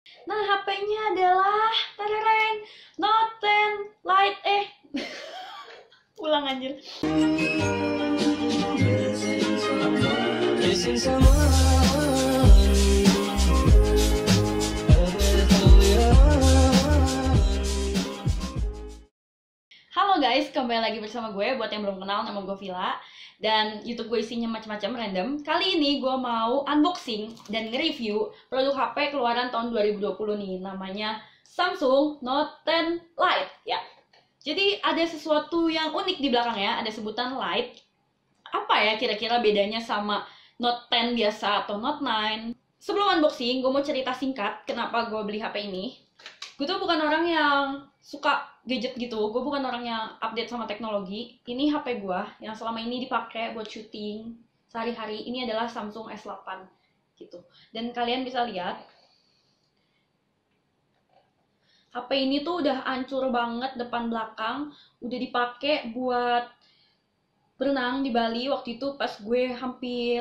Nah, HP-nya adalah tereng Note 10 Lite. Ulang anjir. Halo guys, kembali lagi bersama gue. Buat yang belum kenal, nama gue Villa. Dan YouTube gue isinya macam-macam random. Kali ini gue mau unboxing dan nge-review produk HP keluaran tahun 2020 nih. Namanya Samsung Note 10 Lite ya. Jadi ada sesuatu yang unik di belakangnya, ada sebutan Lite. Apa ya kira-kira bedanya sama Note 10 biasa atau Note 9? Sebelum unboxing, gue mau cerita singkat kenapa gue beli HP ini. Gue tuh bukan orang yang suka gadget gitu, gue bukan orang yang update sama teknologi. Ini HP gue yang selama ini dipakai buat syuting sehari-hari. Ini adalah Samsung S8 gitu. Dan kalian bisa lihat HP ini tuh udah hancur banget depan belakang, udah dipakai buat berenang di Bali waktu itu pas gue hampir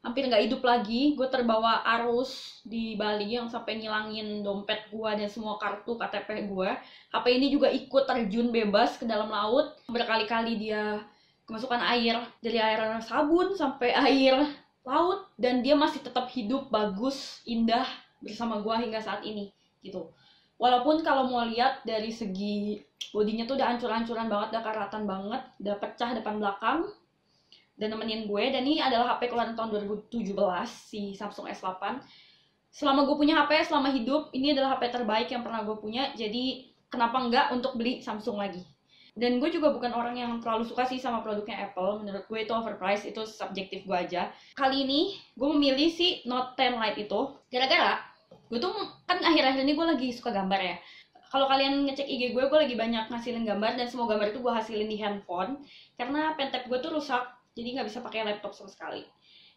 nggak hidup lagi. Gue terbawa arus di Bali yang sampai ngilangin dompet gue dan semua kartu KTP gue. HP ini juga ikut terjun bebas ke dalam laut. Berkali-kali dia kemasukan air, dari air sabun sampai air laut, dan dia masih tetap hidup bagus, indah bersama gue hingga saat ini gitu. Walaupun kalau mau lihat dari segi bodinya tuh udah hancur-hancuran banget, udah karatan banget, udah pecah depan belakang dan nemenin gue. Dan ini adalah HP keluaran tahun 2017, si Samsung S8. Selama gue punya HP, selama hidup, ini adalah HP terbaik yang pernah gue punya. Jadi kenapa enggak untuk beli Samsung lagi. Dan gue juga bukan orang yang terlalu suka sih sama produknya Apple. Menurut gue itu overpriced, itu subjektif gue aja. Kali ini gue memilih si Note 10 Lite itu gara-gara gue tuh kan akhir-akhir ini gue lagi suka gambar ya. Kalau kalian ngecek IG gue lagi banyak ngasilin gambar, dan semua gambar itu gue hasilin di handphone karena pentap gue tuh rusak, jadi nggak bisa pakai laptop sama sekali.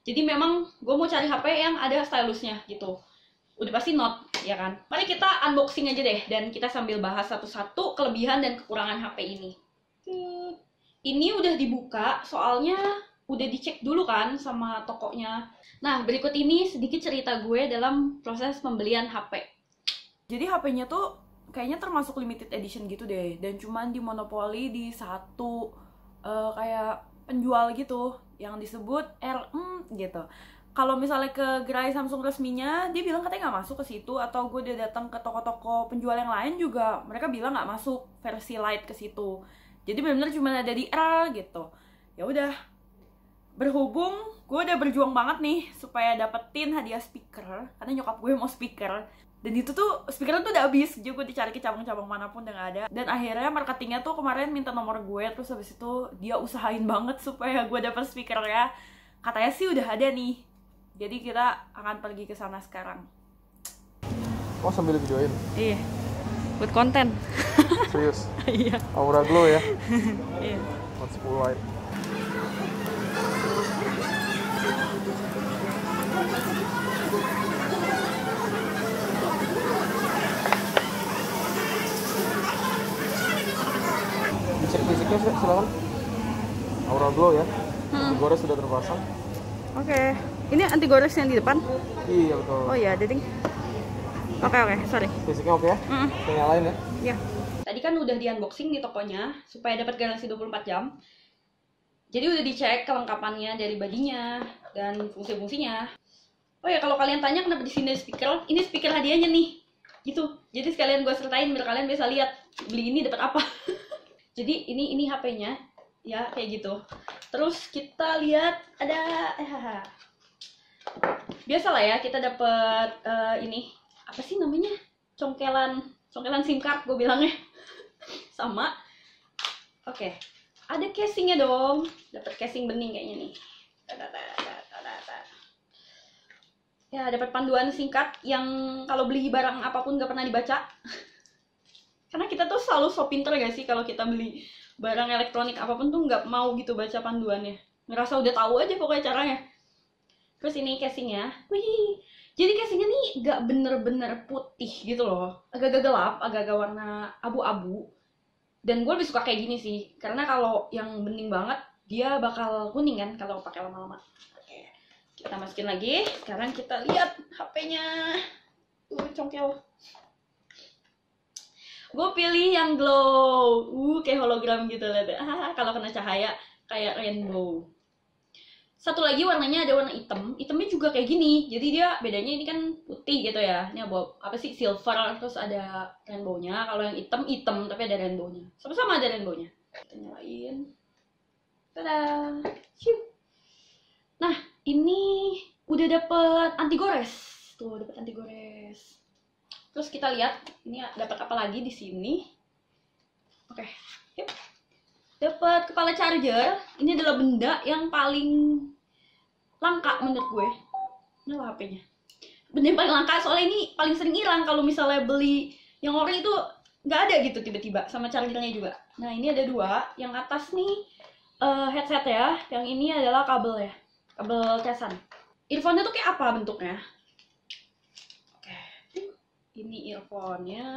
Jadi memang gue mau cari HP yang ada stylusnya gitu. Udah pasti Note, ya kan? Mari kita unboxing aja deh, dan kita sambil bahas satu-satu kelebihan dan kekurangan HP ini. Ini udah dibuka, soalnya udah dicek dulu kan sama tokonya. Nah, berikut ini sedikit cerita gue dalam proses pembelian HP. Jadi HP-nya tuh kayaknya termasuk limited edition gitu deh, dan cuman dimonopoli di satu kayak penjual gitu yang disebut RM gitu. Kalau misalnya ke gerai Samsung resminya, dia bilang katanya nggak masuk ke situ, atau gue udah datang ke toko-toko penjual yang lain juga mereka bilang nggak masuk versi Lite ke situ. Jadi benar-benar cuma ada di R gitu. Ya udah, berhubung gue udah berjuang banget nih supaya dapetin hadiah speaker, karena nyokap gue mau speaker, dan itu tuh speaker tuh udah habis, jadi gue dicari ke cabang-cabang manapun udah gak ada. Dan akhirnya marketingnya tuh kemarin minta nomor gue, terus habis itu dia usahain banget supaya gue dapet speakernya. Katanya sih udah ada nih, jadi kita akan pergi ke sana sekarang. Oh, sambil videoin? Iya, buat konten. Serius? Iya. Aura glow ya? Iya. Note 10 Lite. Dicek fisiknya silakan. Aura glow ya? Gores sudah terpasang. Oke. Ini anti gores yang di depan? Iya betul. Oh iya, deding. Oke, sorry. Fisiknya oke ya? Kita nyalain ya? Iya. Tadi kan udah di unboxing di tokonya supaya dapat garansi 24 jam. Jadi udah dicek kelengkapannya dari bodinya dan fungsi-fungsinya. Oh ya, kalau kalian tanya kenapa di sini ada speaker, ini speaker hadiahnya nih. Gitu. Jadi sekalian gue sertain biar kalian bisa lihat beli ini dapat apa. Jadi ini HP-nya ya kayak gitu. Terus kita lihat ada biasalah ya, kita dapat ini apa sih namanya, congkelan SIM card gue bilangnya. Sama oke, ada casingnya dong, dapat casing bening kayaknya nih. Ya, dapat panduan singkat yang kalau beli barang apapun gak pernah dibaca. Karena kita tuh selalu so pinter gak sih kalau kita beli barang elektronik apapun tuh nggak mau gitu baca panduannya, ngerasa udah tahu aja pokoknya caranya. Terus ini casingnya, wih, jadi casingnya nih nggak bener-bener putih gitu loh, agak-agak gelap, agak-agak warna abu-abu. Dan gue lebih suka kayak gini sih, karena kalau yang bening banget dia bakal kuning kan kalau pakai lama-lama. Oke, kita masukin lagi. Sekarang kita lihat HP-nya. Congkel. Gue pilih yang glow, kayak hologram gitu lihat. Kalau kena cahaya kayak rainbow. Satu lagi warnanya ada warna hitam. Hitamnya juga kayak gini. Jadi dia bedanya ini kan putih gitu ya. Ini apa sih, silver, terus ada rainbow-nya. Kalau yang hitam tapi ada rainbow-nya. Sama-sama ada rainbow-nya. Kita nyalain. Tada. Nah, ini udah dapet anti gores. Tuh, dapet anti gores. Terus kita lihat ini dapat apa lagi di sini. Oke, yuk. Dapat kepala charger. Ini adalah benda yang paling langka menurut gue. Ini HP-nya. Benda yang paling langka soalnya ini paling sering hilang kalau misalnya beli yang ori itu nggak ada gitu tiba-tiba, sama chargernya juga. Nah, ini ada dua. Yang atas nih headset ya. Yang ini adalah kabel ya. Kabel casan. Earphone-nya tuh kayak apa bentuknya? Ini earphone-nya.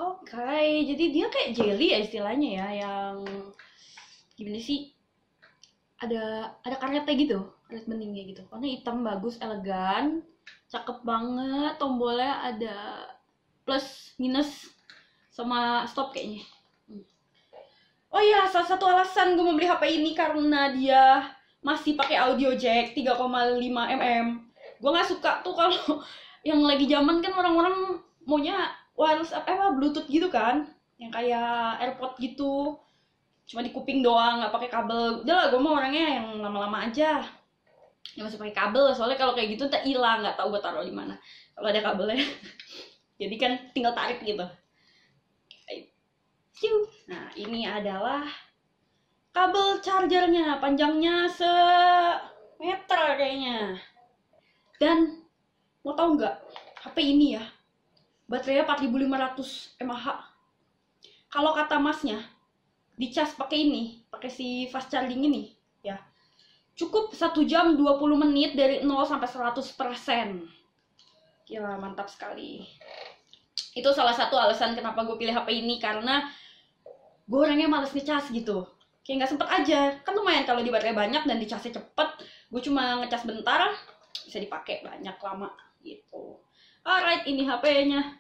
Oke, jadi dia kayak jelly ya istilahnya ya, yang gimana sih? Ada karetnya gitu, karet beningnya gitu. Warna hitam, bagus, elegan, cakep banget. Tombolnya ada plus, minus, sama stop kayaknya. Oh iya, salah satu alasan gue membeli HP ini karena dia masih pakai audio jack 3,5 mm. Gue nggak suka tuh kalau yang lagi zaman kan orang-orang maunya wireless Bluetooth gitu kan, yang kayak AirPod gitu, cuma di kuping doang, nggak pakai kabel. Udah lah, gue mau orangnya yang lama-lama aja, yang masih pakai kabel. Soalnya kalau kayak gitu ntar hilang, nggak tahu gue taruh di mana kalau ada kabelnya. Jadi kan tinggal tarik gitu. Nah, ini adalah kabel chargernya, panjangnya semeter kayaknya. Dan mau tau nggak, HP ini ya, baterainya 4500 mAh. Kalau kata masnya, dicas pakai ini, pakai si fast charging ini, ya, cukup 1 jam 20 menit dari 0 sampai 100%. Gila, mantap sekali. Itu salah satu alasan kenapa gue pilih HP ini, karena gue orangnya males ngecas gitu. Kayak nggak sempet aja. Kan lumayan kalau di baterai banyak dan dicasnya cepet. Gue cuma ngecas bentar, bisa dipakai banyak lama gitu. Alright, ini HP-nya.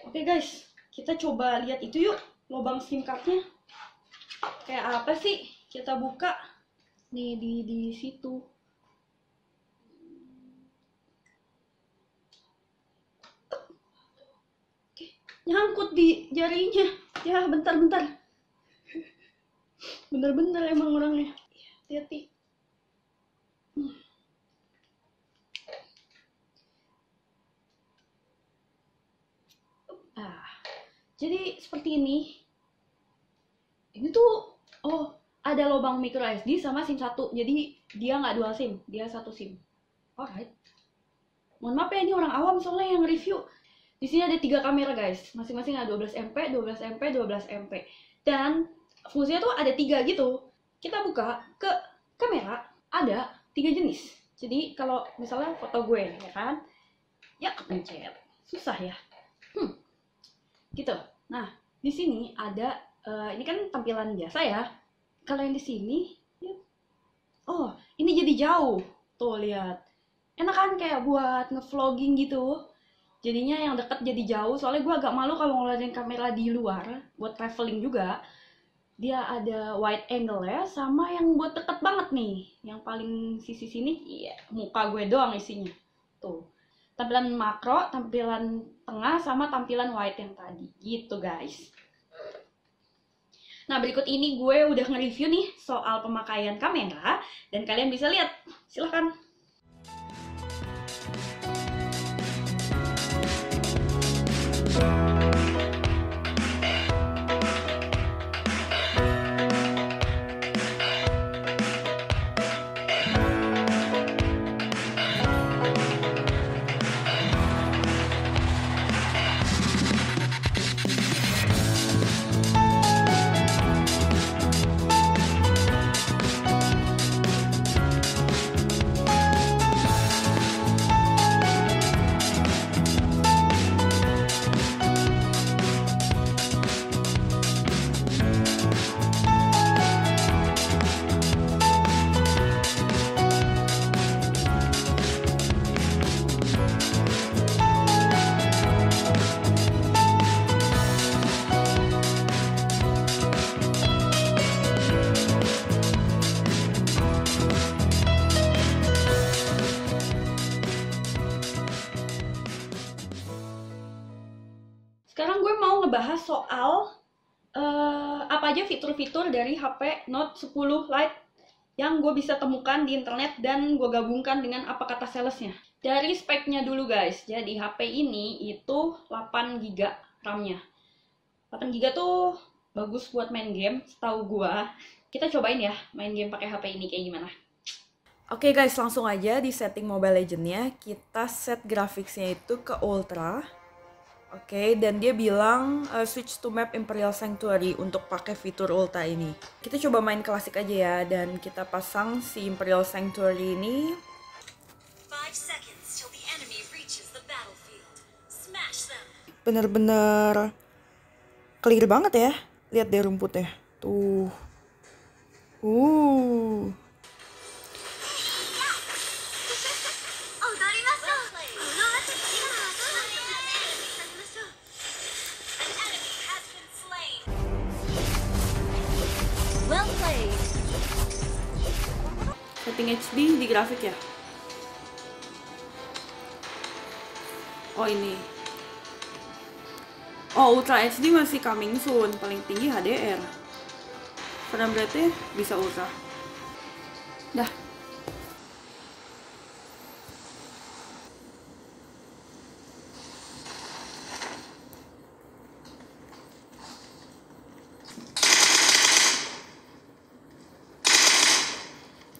Oke guys, kita coba lihat itu yuk, lubang SIM card-nya. Kayak apa sih? Kita buka. Nih di situ. Oke, nyangkut di jarinya. Ya, bentar-bentar. Bener-bener emang orangnya. Hati-hati. Jadi seperti ini. Ini tuh, ada lubang micro SD sama SIM 1. Jadi dia nggak dual SIM, dia satu SIM. Alright. Mohon maaf ya, ini orang awam soalnya yang review. Di sini ada 3 kamera guys, masing-masing ada 12 MP, 12 MP, 12 MP. Dan fungsinya tuh ada 3 gitu. Kita buka ke kamera, ada 3 jenis. Jadi kalau misalnya foto gue, ya kan, ya kepencet, susah ya. Gitu. Nah, di sini ada ini kan tampilan biasa ya. Kalau yang di sini, oh, ini jadi jauh. Tuh lihat. Enak kan kayak buat ngevlogging gitu. Jadinya yang deket jadi jauh. Soalnya gue agak malu kalau ngeluarin kamera di luar buat traveling juga. Dia ada wide angle ya, sama yang buat deket banget nih. Yang paling sisi sini, iya, muka gue doang isinya. Tuh. Tampilan makro, tampilan tengah, sama tampilan wide yang tadi. Gitu guys. Nah, berikut ini gue udah nge-review nih soal pemakaian kamera. Dan kalian bisa lihat. Silahkan. Sekarang gue mau ngebahas soal apa aja fitur-fitur dari HP Note 10 Lite yang gue bisa temukan di internet dan gue gabungkan dengan apa kata salesnya. Dari speknya dulu guys, jadi HP ini itu 8GB RAM-nya. 8GB tuh bagus buat main game, setahu gue. Kita cobain ya main game pakai HP ini kayak gimana. Oke guys, langsung aja di setting Mobile Legends-nya, kita set grafiknya itu ke Ultra. Oke, dan dia bilang switch to map Imperial Sanctuary untuk pakai fitur Ultra ini. Kita coba main klasik aja ya, dan kita pasang si Imperial Sanctuary ini. 5 seconds till the enemy reaches the battlefield. Smash them. Bener-bener clear banget ya. Lihat deh rumputnya. Tuh. Well played. Setting HD di grafik ya. Oh ini. Oh, Ultra HD masih coming soon, paling tinggi HDR. Frame rate-nya bisa ultra. Dah.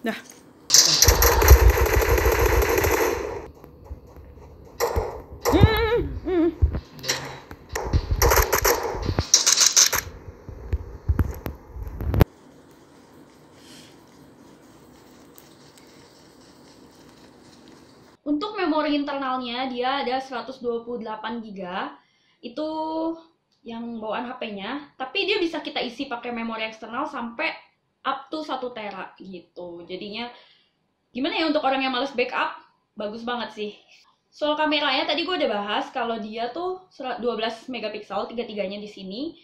Dah. Untuk memori internalnya dia ada 128GB. Itu yang bawaan HP-nya, tapi dia bisa kita isi pakai memori eksternal sampai up to 1 tera gitu. Jadinya gimana ya, untuk orang yang males backup, bagus banget sih. Soal kameranya tadi gue udah bahas kalau dia tuh 12 megapiksel, tiga-tiganya di sini.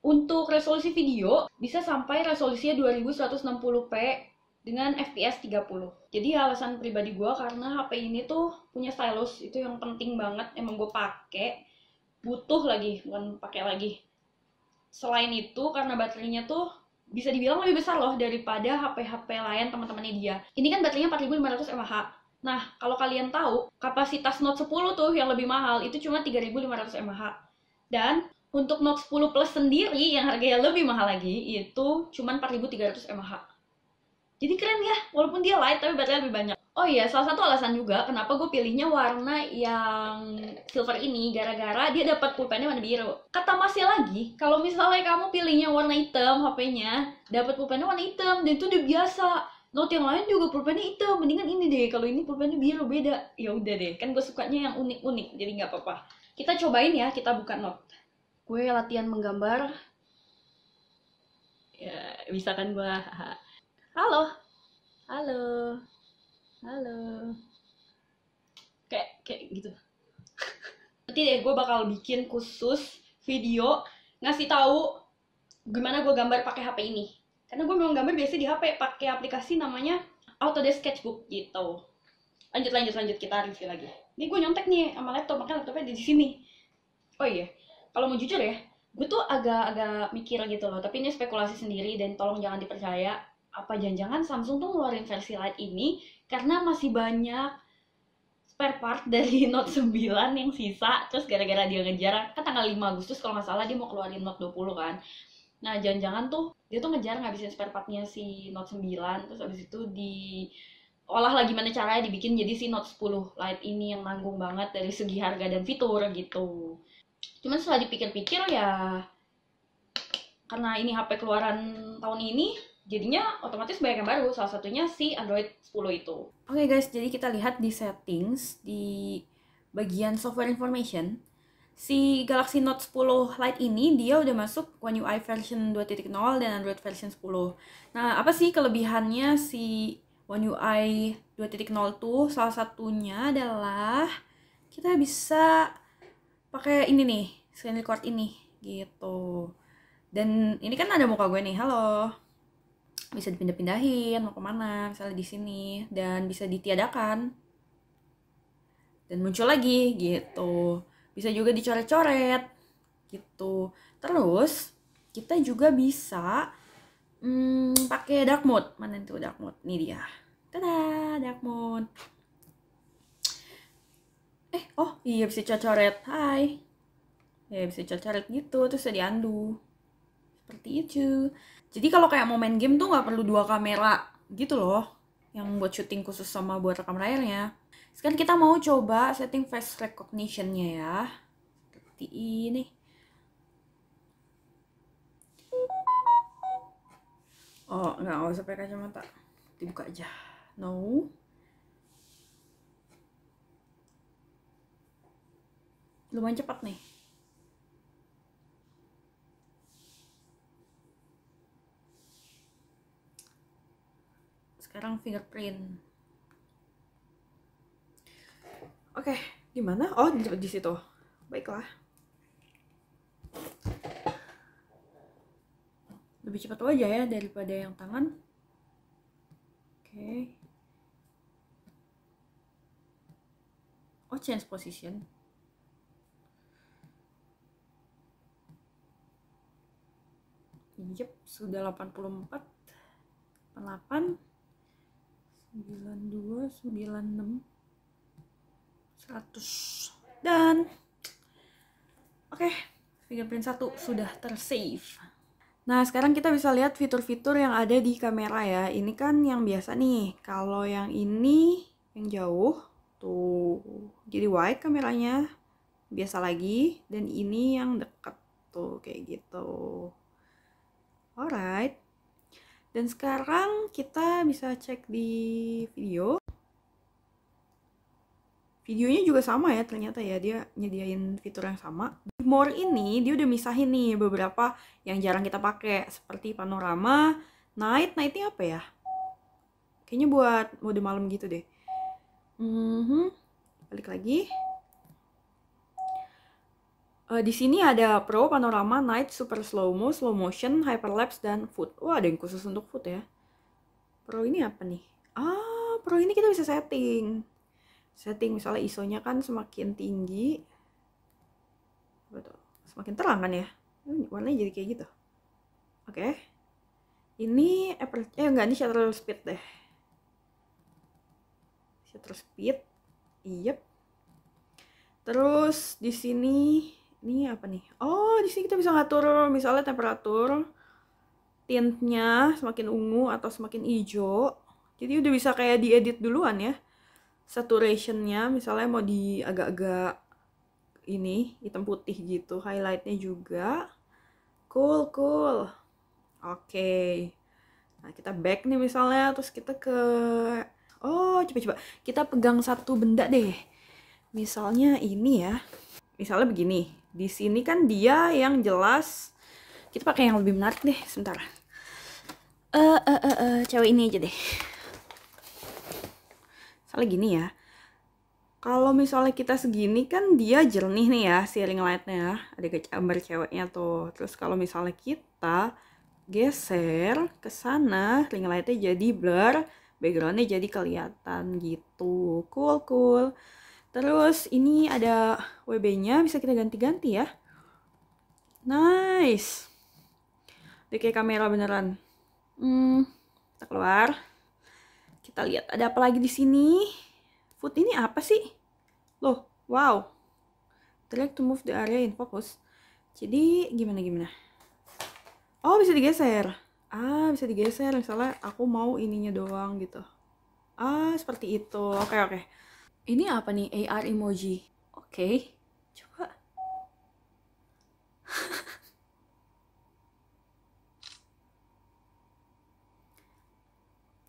Untuk resolusi video bisa sampai resolusinya 2160p dengan FPS 30. Jadi alasan pribadi gue karena HP ini tuh punya stylus, itu yang penting banget, emang gue pakai, butuh lagi, bukan pakai lagi. Selain itu karena baterainya tuh bisa dibilang lebih besar loh daripada HP-HP lain teman-temannya dia. Ini kan baterainya 4500 mAh. Nah, kalau kalian tahu, kapasitas Note 10 tuh yang lebih mahal itu cuma 3500 mAh. Dan untuk Note 10 Plus sendiri yang harganya lebih mahal lagi itu cuma 4300 mAh. Jadi keren ya, walaupun dia light tapi baterainya lebih banyak. Oh iya, salah satu alasan juga kenapa gue pilihnya warna yang silver ini gara-gara dia dapat pulpennya warna biru. Kata Masnya lagi, kalau misalnya kamu pilihnya warna hitam HP-nya, dapat pulpennya warna hitam dan itu udah biasa. Note yang lain juga pulpennya hitam, mendingan ini deh. Kalau ini pulpennya biru beda. Ya udah deh, kan gue sukanya yang unik-unik, jadi nggak apa-apa. Kita cobain ya, kita buka Note. Gue latihan menggambar. Ya, bisa kan gue. Halo. Halo. Halo. Kayak gitu. Nanti deh gue bakal bikin khusus video ngasih tahu gimana gue gambar pakai HP ini. Karena gue memang gambar biasa di HP pakai aplikasi namanya Autodesk Sketchbook gitu. Lanjut kita review lagi. Ini gue nyontek nih sama laptop, makanya laptopnya di sini. Oh iya, kalau mau jujur ya, gue tuh agak mikir gitu loh. Tapi ini spekulasi sendiri dan tolong jangan dipercaya. Apa jangan-jangan Samsung tuh ngeluarin versi Lite ini karena masih banyak spare part dari Note 9 yang sisa, terus gara-gara dia ngejar, kan tanggal 5 Agustus kalau nggak salah dia mau keluarin Note 20 kan. Nah, jangan-jangan tuh dia tuh ngejar ngabisin spare partnya si Note 9, terus abis itu diolah lagi gimana caranya dibikin jadi si Note 10 Lite ini yang nanggung banget dari segi harga dan fitur gitu. Cuman setelah dipikir-pikir ya, karena ini HP keluaran tahun ini, jadinya otomatis banyak yang baru, salah satunya si Android 10 itu. Oke guys, jadi kita lihat di settings, di bagian software information, si Galaxy Note 10 Lite ini dia udah masuk One UI version 2.0 dan Android version 10. Nah, apa sih kelebihannya si One UI 2.0 tuh? Salah satunya adalah kita bisa pakai ini nih, screen record ini gitu. Dan ini kan ada muka gue nih, halo. Bisa dipindah-pindahin mau kemana, misalnya di sini, dan bisa ditiadakan dan muncul lagi gitu. Bisa juga dicoret-coret gitu. Terus kita juga bisa pakai dark mode. Mana itu dark mode? Ini dia. Tada, dark mode. Oh iya, bisa cocoret. Hai. Ya bisa cocoret gitu, terus bisa diundo. Seperti itu. Jadi kalau kayak mau main game tuh nggak perlu 2 kamera gitu loh. Yang buat syuting khusus sama buat rekam layarnya. Sekarang kita mau coba setting face recognition-nya ya. Seperti ini. Oh, nggak usah pakai kacamata. Dibuka aja. No. Lumayan cepat nih. Sekarang fingerprint. Oke, gimana? Oh, di situ. Baiklah. Lebih cepat aja ya daripada yang tangan. Oke. Oh, change position. Yep, sudah 84, 88, 92, 96, 100. Dan oke, fingerprint 1 sudah tersave. Nah, sekarang kita bisa lihat fitur-fitur yang ada di kamera ya. Ini kan yang biasa nih. Kalau yang ini yang jauh tuh jadi wide kameranya, biasa lagi. Dan ini yang dekat tuh kayak gitu. Alright. Dan sekarang kita bisa cek di video. Videonya juga sama ya ternyata ya, dia nyediain fitur yang sama. Di more ini dia udah misahin nih beberapa yang jarang kita pakai seperti panorama, night. Nightnya apa ya? Kayaknya buat mode malam gitu deh. Balik lagi. Di sini ada Pro, Panorama, Night, Super Slow-Mo, Slow Motion, Hyperlapse, dan Food. Wah, ada yang khusus untuk food ya. Pro ini apa nih? Ah, Pro ini kita bisa setting. Setting misalnya ISO-nya kan semakin tinggi. Betul. Semakin terang kan ya? Warnanya jadi kayak gitu. Oke. Ini enggak, ini shutter speed deh. Shutter speed. Yep. Terus di sini ini apa nih? Oh, di sini kita bisa ngatur misalnya temperatur, tintnya semakin ungu atau semakin hijau. Jadi udah bisa kayak diedit duluan ya. Saturationnya misalnya mau di agak-agak ini hitam putih gitu, highlightnya juga. Cool. Oke. Nah, kita back nih misalnya, terus kita ke coba kita pegang satu benda deh. Misalnya ini ya. Misalnya begini. Di sini kan dia yang jelas. Kita pakai yang lebih menarik deh, sebentar. Cewek ini aja deh. Misalnya gini ya. Kalau misalnya kita segini kan dia jernih nih ya, si ring lightnya. Ada gambar ceweknya tuh. Terus kalau misalnya kita geser ke sana, ring lightnya jadi blur, backgroundnya jadi kelihatan gitu. Cool. Terus ini ada WB-nya, bisa kita ganti-ganti ya. Nice. Udah kayak kamera beneran. Kita keluar. Kita lihat ada apa lagi di sini. Food ini apa sih? Loh, wow. Drag to move the area in focus. Jadi gimana? Oh, bisa digeser. Bisa digeser. Misalnya aku mau ininya doang gitu. Seperti itu. Oke. Ini apa nih? AR emoji. Oke. Coba.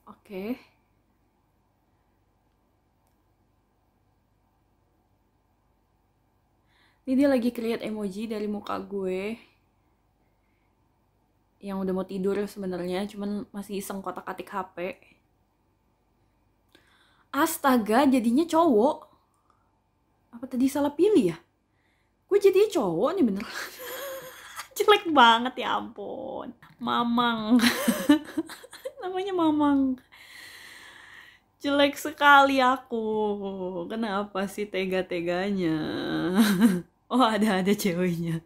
Oke. Ini dia lagi create emoji dari muka gue. Yang udah mau tidur sebenarnya, cuman masih iseng kotak-atik HP. Astaga, jadinya cowok. Apa tadi salah pilih ya? Gue jadinya cowok nih bener. Jelek banget ya ampun. Mamang. Namanya Mamang. Jelek sekali aku. Kenapa sih tega-teganya? Oh, ada ceweknya.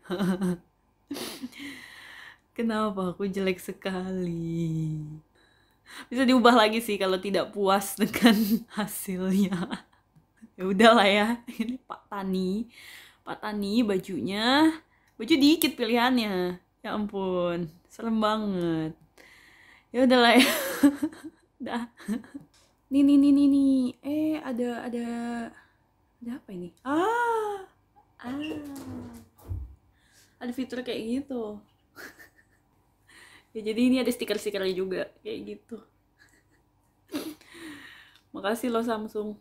Kenapa aku jelek sekali? Bisa diubah lagi sih kalau tidak puas dengan hasilnya. Ya udahlah ya. Ini Pak Tani bajunya. Baju dikit pilihannya. Ya ampun, serem banget. Ya udahlah ya. Dah. Nih. Ada apa ini? Ada fitur kayak gitu. Ya jadi ini ada stiker-stikernya juga kayak gitu. Makasih loh Samsung.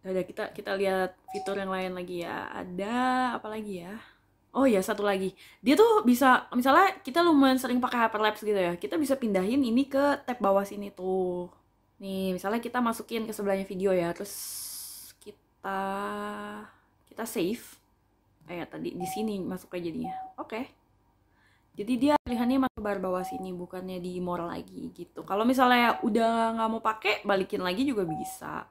Udah kita lihat fitur yang lain lagi ya. Ada apa lagi ya? Oh ya, satu lagi. Dia tuh bisa, misalnya kita lumayan sering pakai hyperlapse gitu ya. Kita bisa pindahin ini ke tab bawah sini tuh. Nih, misalnya kita masukin ke sebelahnya video ya. Terus kita save. Tadi di sini masuk aja jadinya. Oke. Jadi dia pilihannya masuk bar bawah sini, bukannya di more lagi gitu. Kalau misalnya udah nggak mau pakai, balikin lagi juga bisa.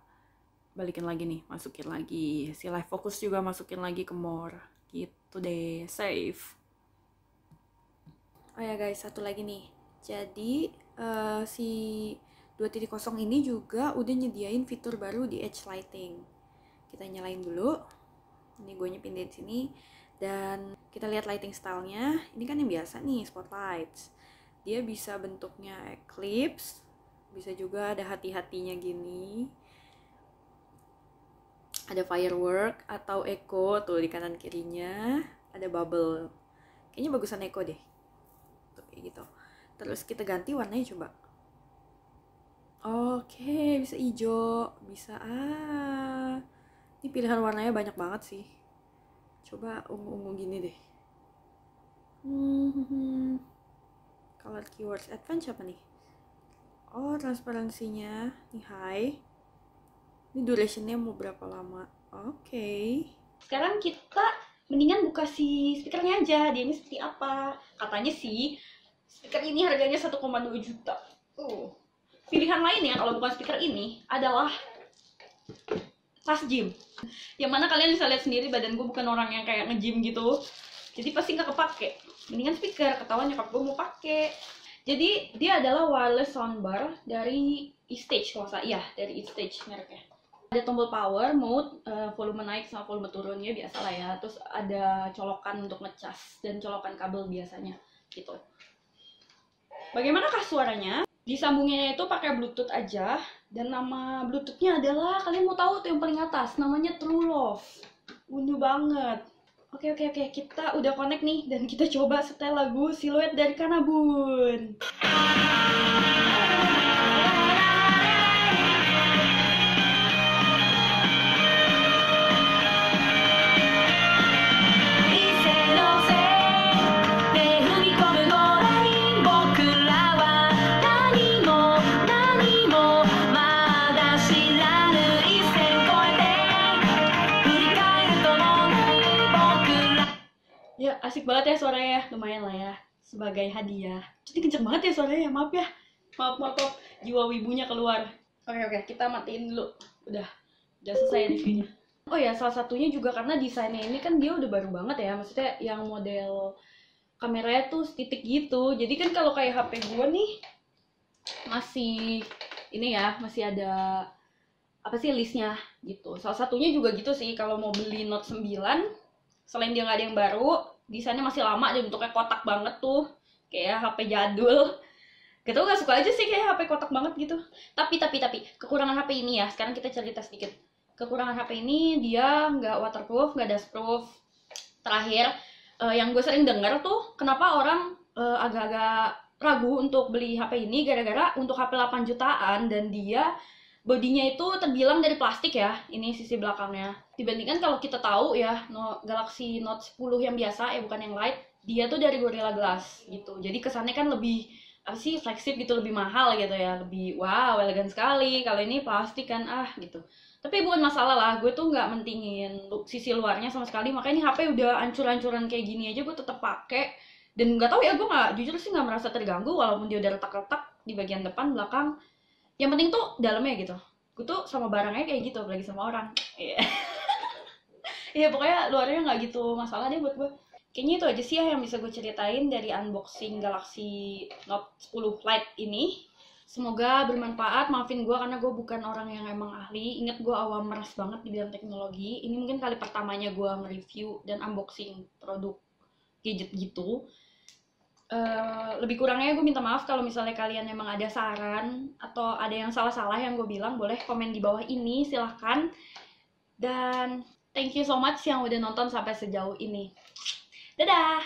Balikin lagi nih, masukin lagi. Si live focus juga masukin lagi ke more. Gitu deh, save. Oh ya guys, satu lagi nih. Jadi si 2.0 ini juga udah nyediain fitur baru di edge lighting. Kita nyalain dulu. Ini gue pindahin sini. Dan kita lihat lighting stylenya. Ini kan yang biasa nih, spotlights. Dia bisa bentuknya eclipse. Bisa juga ada hati-hatinya gini. Ada firework atau echo tuh di kanan kirinya. Ada bubble. Kayaknya bagusan echo deh. Tuh, kayak gitu. Terus kita ganti warnanya coba. Oke, bisa hijau. Bisa Ini pilihan warnanya banyak banget sih. Coba ungu-ungu gini deh. Color keywords advance apa nih? Oh, transparansinya nih high. Ini durationnya mau berapa lama? Oke. Sekarang kita mendingan buka si speakernya aja. Dia ini seperti apa? Katanya sih speaker ini harganya 1,2 juta. Pilihan lainnya kalau bukan speaker ini adalah tas gym. Yang mana kalian bisa lihat sendiri badan gue bukan orang yang kayak nge-gym gitu. Jadi pasti nggak kepake. Mendingan speaker, ketahuan nyokap gue mau pakai. Jadi dia adalah wireless soundbar dari E-Stage kalau nggak salah. Iya, dari E-Stage mereknya. Ada tombol power, mode, volume naik sama volume turunnya biasa lah ya. Terus ada colokan untuk ngecas dan colokan kabel biasanya gitu. Bagaimanakah suaranya? Disambungnya itu pakai Bluetooth aja, dan nama Bluetoothnya adalah, kalian mau tahu tuh yang paling atas, namanya True Love. Unyu banget. Oke, kita udah connect nih, dan kita coba setel lagu Siluet dari Kanabun. Ya, asik banget ya suaranya, lumayan lah ya, sebagai hadiah. Jadi kenceng banget ya suaranya, maaf ya. Maaf, jiwa wibunya keluar. Oke, kita matiin dulu. Udah selesai reviewnya. Oh ya, salah satunya juga karena desainnya ini kan dia udah baru banget ya, maksudnya yang model kameranya tuh titik gitu. Jadi kan kalau kayak HP gue nih, masih ini ya, masih ada apa sih listnya gitu. Salah satunya juga gitu sih, kalau mau beli Note 9, selain dia nggak ada yang baru, desainnya masih lama dan bentuknya kotak banget tuh, kayak HP jadul. Gak tau, gak suka aja sih kayak HP kotak banget gitu. Tapi kekurangan HP ini ya, sekarang kita cerita sedikit. Kekurangan HP ini dia nggak waterproof, nggak dustproof. Terakhir, yang gue sering denger tuh, kenapa orang agak-agak ragu untuk beli HP ini gara-gara untuk HP 8 jutaan dan dia bodinya itu terbilang dari plastik ya, ini sisi belakangnya. Dibandingkan kalau kita tahu ya, Galaxy Note 10 yang biasa, bukan yang Lite, dia tuh dari Gorilla Glass gitu. Jadi kesannya kan lebih, apa sih, flagship gitu, lebih mahal gitu ya, lebih wow, elegan sekali. Kalau ini plastik kan, gitu. Tapi bukan masalah lah, gue tuh nggak mentingin sisi luarnya sama sekali. Makanya ini HP udah ancur-ancuran kayak gini aja gue tetap pakai. Dan nggak tahu ya, gue jujur sih nggak merasa terganggu walaupun dia udah retak-retak di bagian depan, belakang. Yang penting tuh dalamnya gitu. Gue tuh sama barangnya kayak gitu, apalagi sama orang. Iya pokoknya luarnya nggak gitu masalah deh buat gue. Kayaknya itu aja sih ya yang bisa gue ceritain dari unboxing Galaxy Note 10 Lite ini. Semoga bermanfaat. Maafin gue karena gue bukan orang yang emang ahli. Ingat gue awam meras banget di bidang teknologi. Ini mungkin kali pertamanya gue nge-review dan unboxing produk gadget gitu. Lebih kurangnya gue minta maaf kalau misalnya kalian emang ada saran atau ada yang salah-salah yang gue bilang, boleh komen di bawah ini, silahkan. Dan thank you so much yang udah nonton sampai sejauh ini. Dadah!